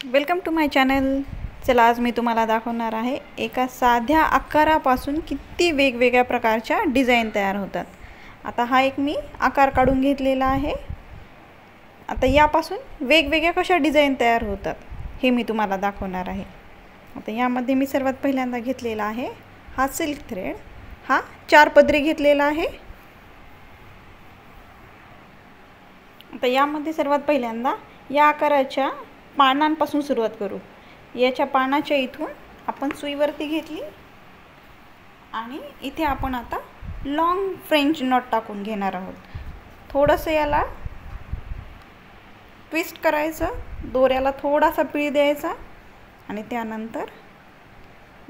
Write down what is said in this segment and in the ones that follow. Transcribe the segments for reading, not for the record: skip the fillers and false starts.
Welcome to my channel. चला आज मी तुम्हाला दाखवणार आहे एका साध्या आकारापासून किती वेगवेगळ्या प्रकारच्या डिझाइन तयार होतात। आता हा एक मी आकार काढून घेतलेला आहे। आता यापासून वेगवेगळ्या कशा डिझाइन तयार होतात हे मी तुम्हाला दाखवणार आहे। आता यामध्ये मी सर्वात पहिल्यांदा घेतलेला आहे हा सिल्क थ्रेड। हा 4 पदरी घेतलेला आहे। आता यामध्ये सर्वात पहिल्यांदा या आकाराच्या पानांपासून सुरुवात करू। याच्या पानाच्या इथून आपण सुईवरती घेतली आणि इथे आपण आता लॉन्ग फ्रेंच नॉट टाकून घेणार आहोत। थोडंसं याला ट्विस्ट करायचं, दोऱ्याला थोडासा पिळ द्यायचा आणि त्यानंतर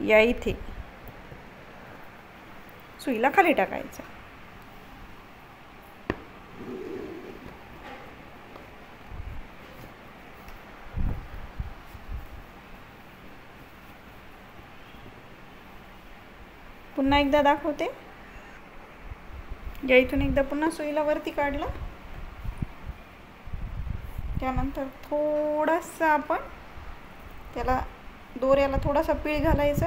या इथे सुईला खाली टाकायचं। पुन्हा एकदा दाखवते। या इथून एकदा पुन्हा सुईला वरती काढलं, त्यानंतर थोडासा आपण त्याला दोऱ्याला थोडासा पीळ घालायचा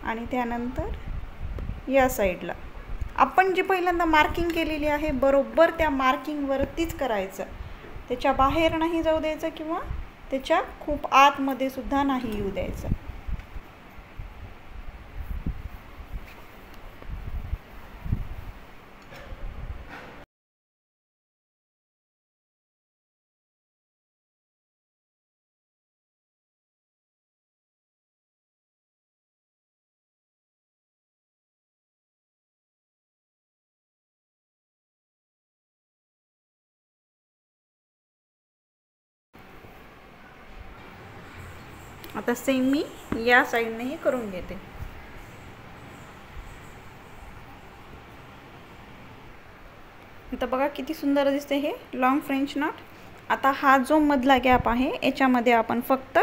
आणि त्यानंतर या साईडला आपण जी पहिल्यांदा मार्किंग केलेली आहे बरोबर त्या मार्किंग वरतीच करायचं। त्याच्या बाहेर नाही जाऊ द्यायचं किंवा त्याच्या खूप आतमध्ये सुद्धा नाही येऊ द्यायचं। आता सेम मी या साइडनेही करून घेते। आता बघा किती सुंदर दिसते हे लॉन्ग फ्रेंच नॉट। आता हा जो मधला गॅप आहे याच्यामध्ये आपण फक्त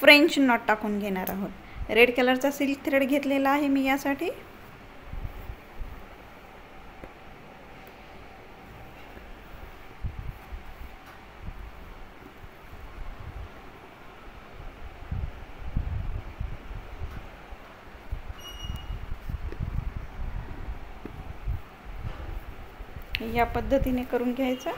फ्रेंच नॉट टाकून घेणार आहोत। रेड कलरचा सिल्क थ्रेड घेतलेला आहे मी यासाठी। या पद्धतीने करून घ्यायचं।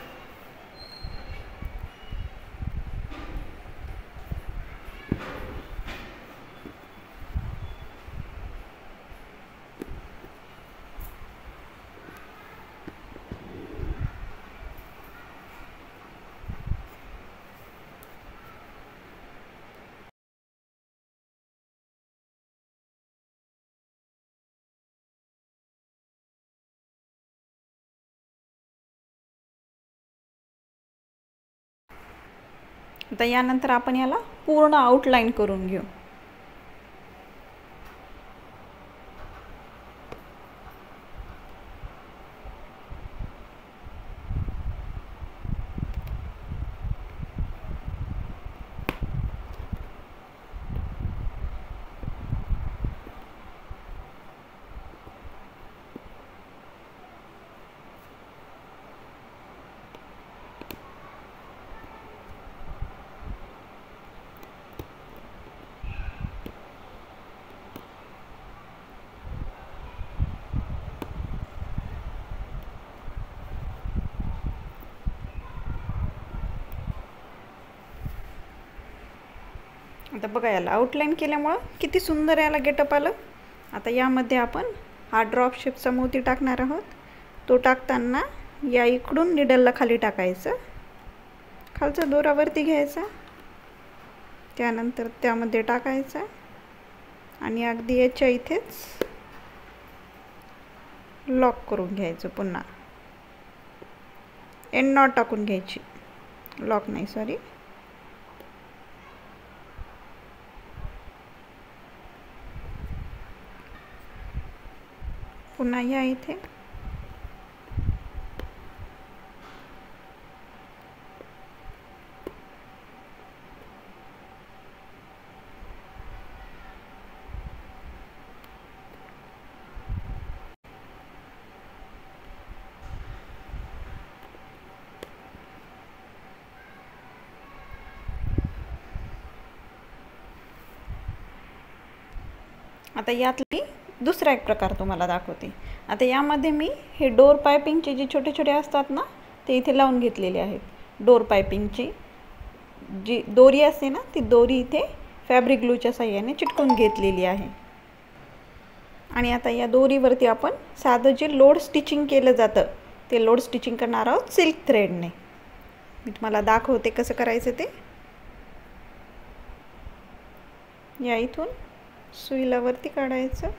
आता यानंतर आपण याला पूर्ण आउटलाइन करून घेऊ। आता बघा याला आउटलाइन केल्यामुळे किती सुंदर याला गेटअप आलं। आता यामध्ये आपण हा ड्रॉप शेपचा मोती टाकणार आहोत। तो टाकताना या इकडून निडलला खाली टाकायचं, खालचा दोरा वरती घ्यायचा, त्यानंतर त्यामध्ये टाकायचा आणि अगदी याच्या इथेच लॉक करून घ्यायचं। पुन्हा एंड नॉट टाकून घ्यायची, लॉक नाही सॉरी। पुन्हा या इथे आता यातली दुसरा एक प्रकार तुम्हाला दाखवते. आता यामध्ये मी हे डोर पायपिंगचे जे छोटे छोटे असतात ना ते इथे लावून घेतलेले आहेत. डोर पायपिंगची जी दोरी असते ना ती दोरी इथे फॅब्रिक ग्लूच्या साह्याने चिटकवून घेतलेली आहे. आणि आता या दोरीवरती आपण साधं जे लोड स्टिचिंग केलं जातं ते लोड स्टिचिंग करणार आहोत सिल्क थ्रेडने. मी तुम्हाला दाखवते कसं करायचं ते. या इथून सुईला वरती काढायचं,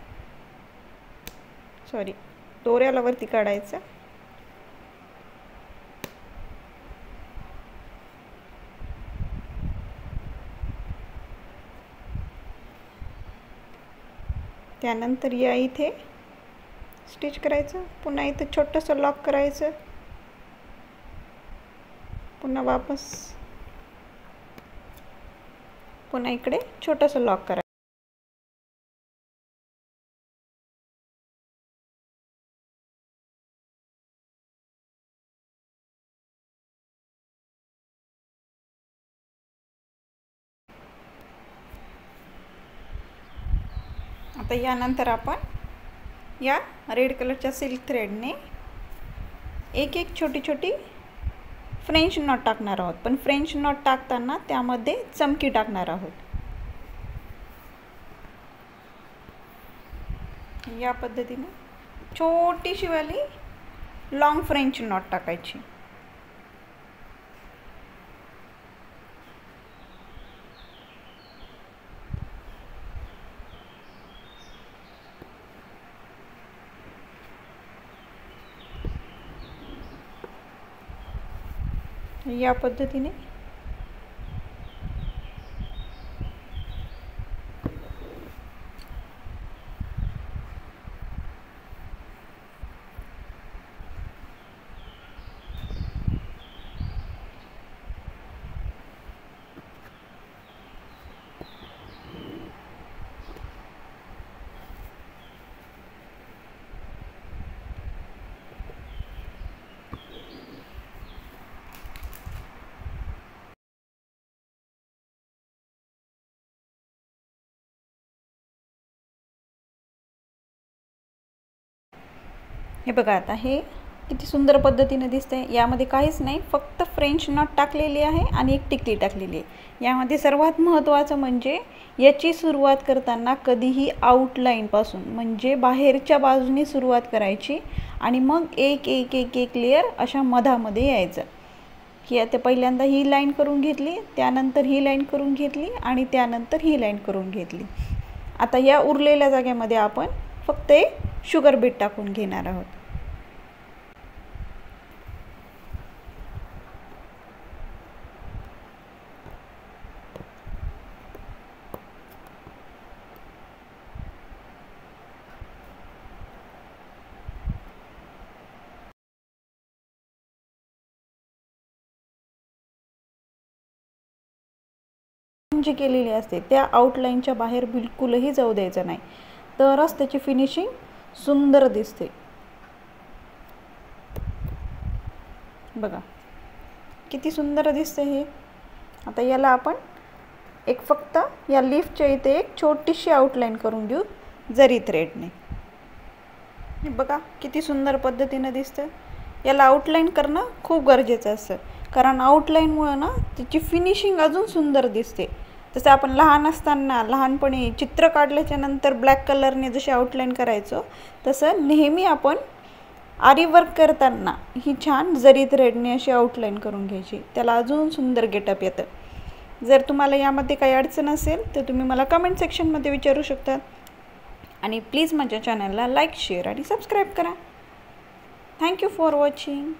दोऱ्याला वरती काढायचं. त्यानंतर या इथे स्टिच करायचं. पुन्हा इथे छोटंसं लॉक करायचं. पुन्हा वापस पुन्हा इकडे छोटंसं लॉक करायचं. आता यानंतर आपण या रेड कलरच्या सिल्क थ्रेडने एक एक छोटी छोटी फ्रेंच नॉट टाकणार आहोत. पण फ्रेंच नॉट टाकताना त्यामध्ये चमकी टाकणार आहोत. या पद्धतीने छोटीशी वाली लॉंग फ्रेंच नॉट टाकायची. या पद्धतीने हे बघा. आता हे किती सुंदर पद्धतीने दिसते. यामध्ये काहीच नाही, फक्त फ्रेंच नॉट टाकलेली आहे आणि एक टिकली टाकलेली आहे. यामध्ये सर्वात महत्त्वाचं म्हणजे याची सुरुवात करताना कधीही आउटलाईनपासून म्हणजे बाहेरच्या बाजूने सुरुवात करायची आणि मग एक एक एक एक लेयर अशा मधामध्ये यायचं. की आता पहिल्यांदा ही लाईन करून घेतली, त्यानंतर ही लाईन करून घेतली आणि त्यानंतर ही लाईन करून घेतली. आता या उरलेल्या जागेमध्ये आपण फक्त एक शुगर बीट टाकून घेणार आहोत. जी केलेली असते त्या आउटलाईनच्या बाहेर बिलकुलही जाऊ द्यायचं नाही, तरच त्याची फिनिशिंग सुंदर दिसते. बघा किती सुंदर दिसते हे. आता याला आपण एक फक्त या लीफच्या इथे एक छोटीशी आउटलाईन करून घेऊ जरी थ्रेडने. हे बघा किती सुंदर पद्धतीने दिसतं. याला आउटलाईन करणं खूप गरजेचं असतं, कारण आउटलाईनमुळं ना त्याची फिनिशिंग अजून सुंदर दिसते. जसं आपण लहान असताना लहानपणी चित्र काढल्याच्या नंतर ब्लॅक कलरने जशी आउटलाईन करायचो, तसं नेहमी आपण आरी वर्क करताना ही छान जरी थ्रेडने अशी आउटलाईन करून घ्यायची. त्याला अजून सुंदर गेटअप येतं. जर तुम्हाला यामध्ये काही अडचण असेल तर तुम्ही मला कमेंट सेक्शनमध्ये विचारू शकता. आणि प्लीज माझ्या चॅनलला लाईक, शेअर आणि सबस्क्राईब करा. Thank you for watching.